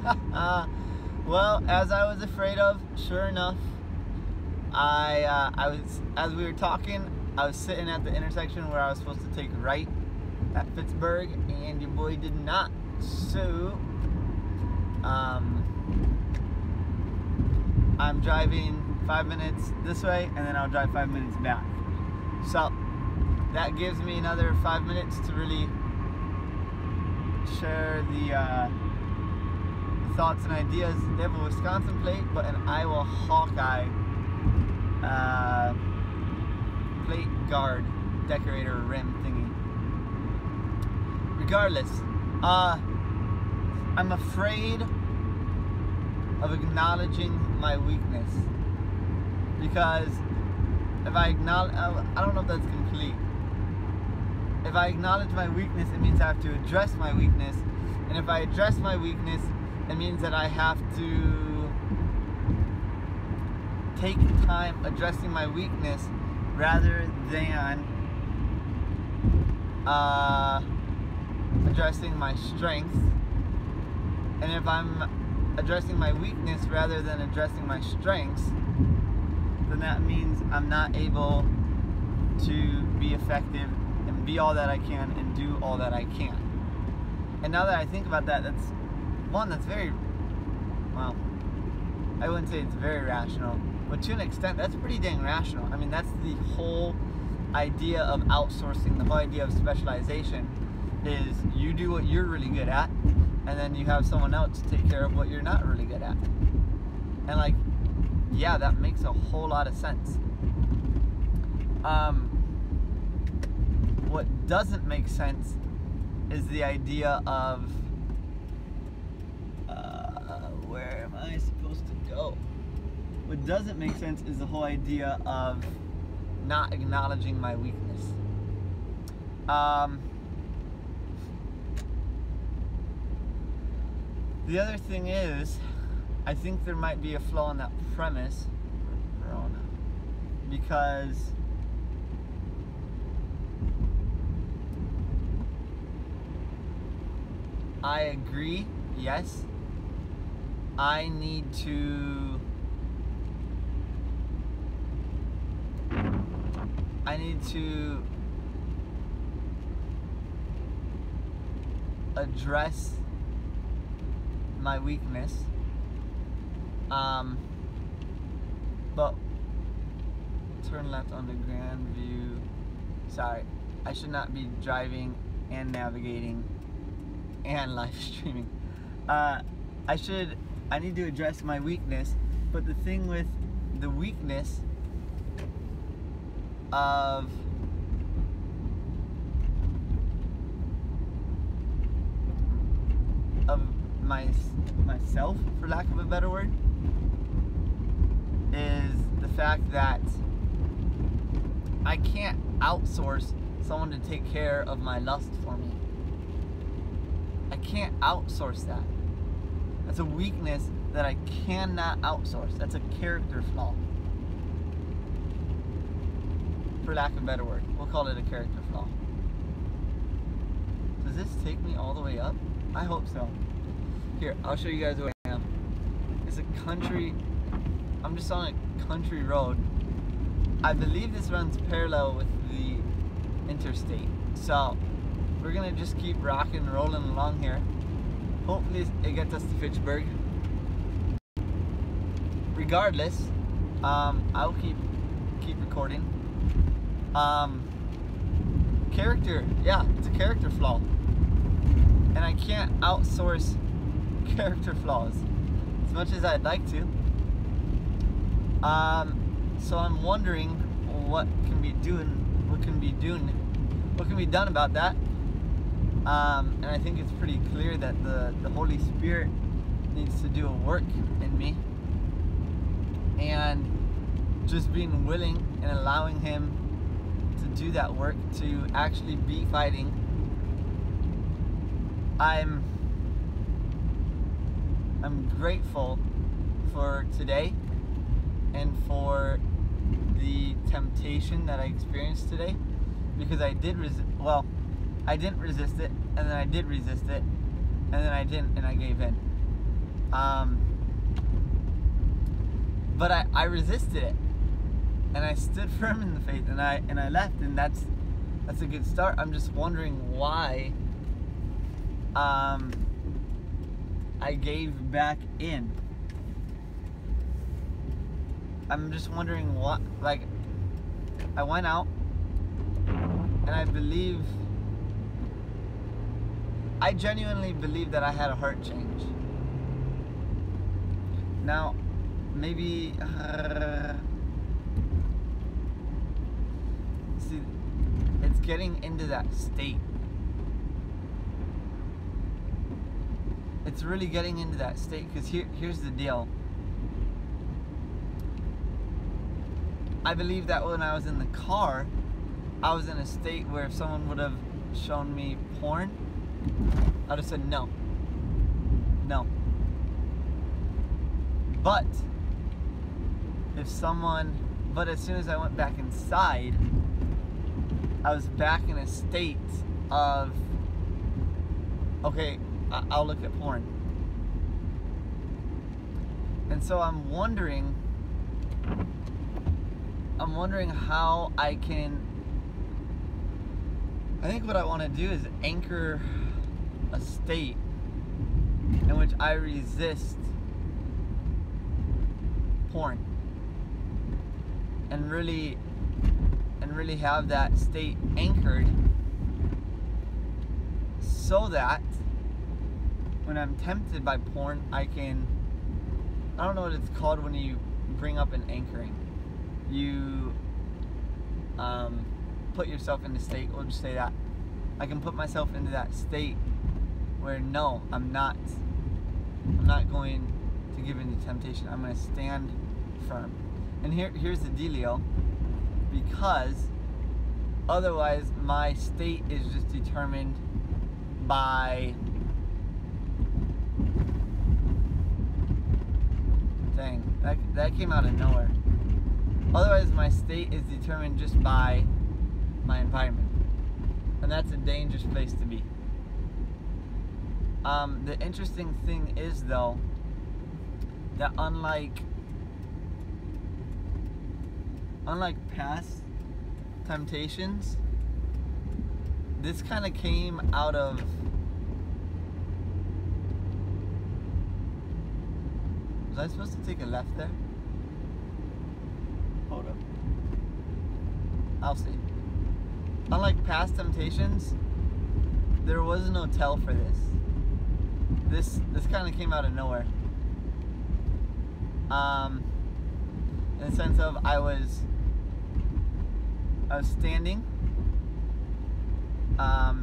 Well, as I was afraid of, sure enough, as we were talking, I was sitting at the intersection where I was supposed to take right at Pittsburgh, and your boy did not. So, I'm driving 5 minutes this way, and then I'll drive 5 minutes back. So, that gives me another 5 minutes to really share the thoughts and ideas. They have a Wisconsin plate, but an Iowa Hawkeye plate guard decorator rim thingy. Regardless, I'm afraid of acknowledging my weakness, because if I acknowledge, I don't know if that's complete. If I acknowledge my weakness, it means I have to address my weakness, and if I address my weakness, it means that I have to take time addressing my weakness rather than addressing my strength. And if I'm addressing my weakness rather than addressing my strengths, then that means I'm not able to be effective and be all that I can and do all that I can. And now that I think about that, that's very, well, I wouldn't say it's very rational, but to an extent, that's pretty dang rational. I mean, that's the whole idea of outsourcing, the whole idea of specialization, is you do what you're really good at, and then you have someone else take care of what you're not really good at. And like, yeah, that makes a whole lot of sense. What doesn't make sense is the idea of where am I supposed to go? What doesn't make sense is the whole idea of not acknowledging my weakness. The other thing is, I think there might be a flaw in that premise, because I agree, yes, I need to address my weakness, but turn left on the Grandview. Sorry, I should not be driving and navigating and live streaming. I need to address my weakness, but the thing with the weakness of myself, for lack of a better word, is the fact that I can't outsource someone to take care of my lust for me. I can't outsource that. That's a weakness that I cannot outsource. That's a character flaw, for lack of a better word. We'll call it a character flaw. Does this take me all the way up? I hope so. Here, I'll show you guys where I am. It's a country, I'm just on a country road. I believe this runs parallel with the interstate. So, we're gonna just keep rocking and rolling along here. Hopefully it gets us to Fitchburg. Regardless, I'll keep recording. Character, yeah, it's a character flaw. And I can't outsource character flaws as much as I'd like to. So I'm wondering what can be done about that. And I think it's pretty clear that the Holy Spirit needs to do a work in me, and just being willing and allowing Him to do that work, to actually be fighting. I'm grateful for today and for the temptation that I experienced today, because I didn't resist it, and then I did resist it, and then I didn't, and I gave in. But I resisted it, and I stood firm in the faith, and I left, and that's a good start. I'm just wondering why I gave back in. I'm just wondering what, like, I went out, and I genuinely believe that I had a heart change. Now, maybe, see, it's getting into that state. It's really getting into that state, because here's the deal. I believe that when I was in the car, I was in a state where if someone would have shown me porn, I would have said no. No. But as soon as I went back inside, I was back in a state of, okay, I'll look at porn. And so I'm wondering how I think what I want to do is anchor a state in which I resist porn, and really have that state anchored, so that when I'm tempted by porn, I don't know what it's called when you bring up an anchoring. You put yourself in the state, we'll just say that. I can put myself into that state where no, I'm not going to give in to temptation. I'm going to stand firm. And here's the dealio, because otherwise my state is just determined by, dang, that came out of nowhere. Otherwise my state is determined just by my environment, and that's a dangerous place to be. The interesting thing is, though, that unlike past temptations, this kind of came out of was I supposed to take a left there? Hold up. I'll see. Unlike past temptations, there was no tell for this. This kind of came out of nowhere. In the sense of I was standing. I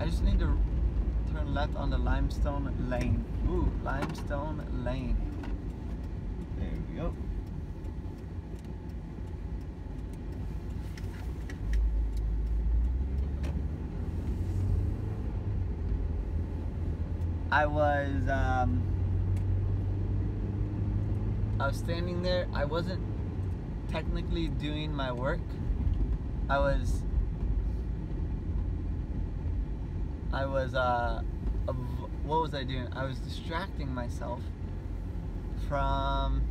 just need to turn left on the limestone lane. Ooh, limestone lane. There we go. I was standing there. I wasn't technically doing my work. What was I doing? I was distracting myself from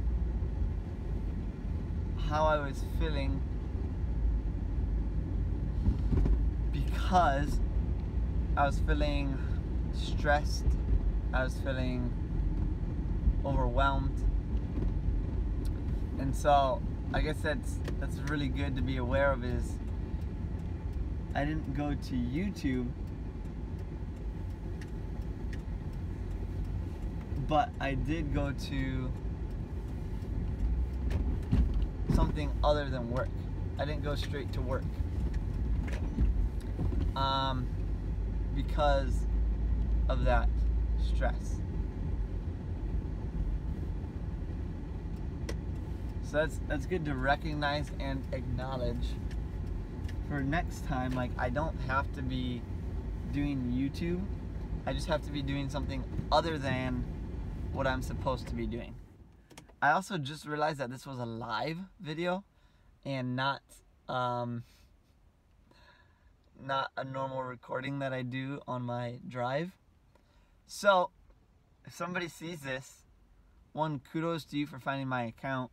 how I was feeling, because I was feeling stressed, I was feeling overwhelmed. And so I guess that's really good to be aware of, is I didn't go to YouTube, but I did go to something other than work. I didn't go straight to work because of that stress. So that's good to recognize and acknowledge for next time. Like, I don't have to be doing YouTube. I just have to be doing something other than what I'm supposed to be doing. I also just realized that this was a live video and not not a normal recording that I do on my drive. So, if somebody sees this, one, kudos to you for finding my account.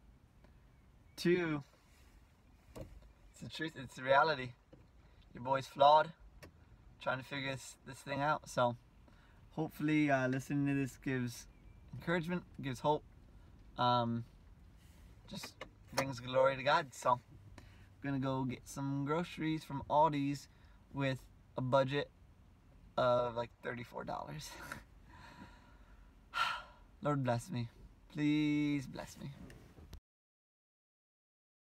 Two, it's the truth, it's the reality. Your boy's flawed, trying to figure this thing out. So, hopefully listening to this gives encouragement, gives hope, just brings glory to God. So, I'm gonna go get some groceries from Aldi's with a budget of like $34. Lord bless me. Please bless me.